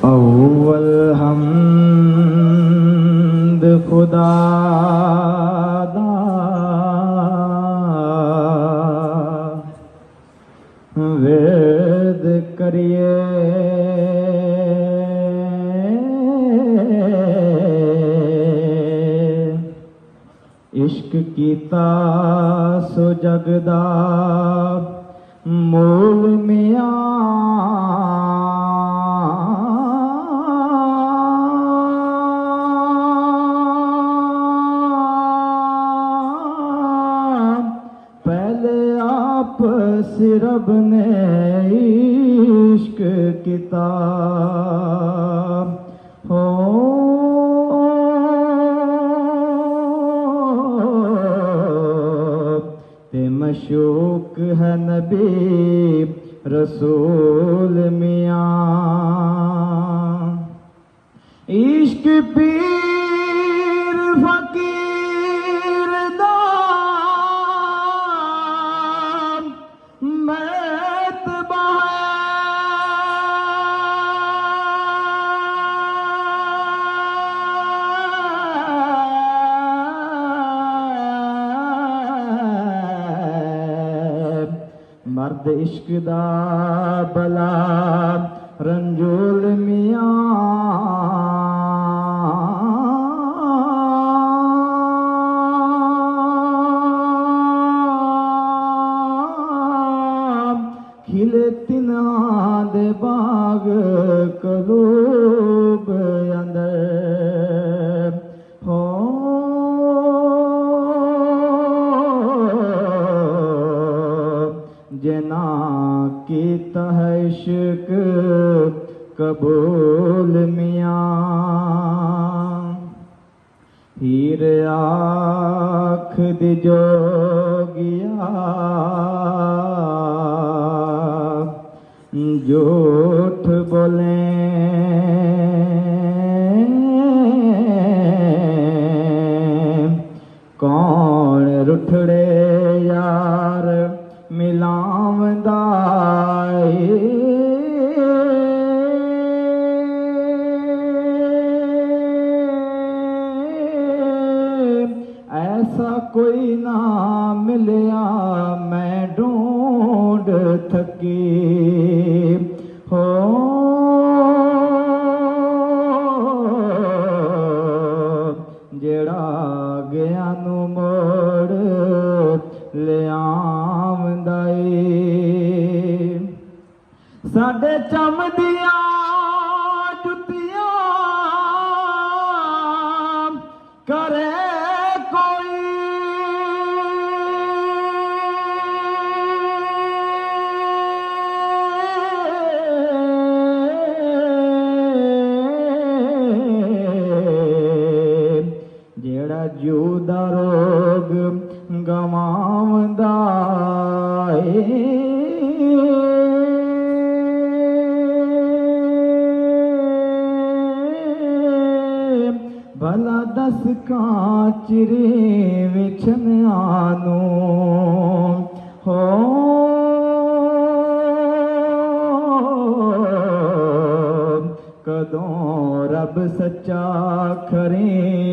अव्वल हमद खुदा दा वेद करिए इश्क कीता सो जगदा मूल मियां रब ने इश्क किता हो ते मशूक है नबी रसूल मियां इश्क पीर फकीर दा मर्द इश्क दा बला रंजोल मियां खिले तिना दे बाग कलूब अंदर हो जना कीता है इश्क कबूल मियां हीर आँख दी जोगिया झूठ बोले कौन रुठड़े यार मिलावंदा ऐसा कोई ना मिलया मैं ढूंढ थकी हो जेड़ा गया नू मोड़ ले आवंदा साडे चमदियां जुतियां करे जूदा रोग गवावंदा भला दस कांचरे विछन आनू हो कदों रब सच्चा खरे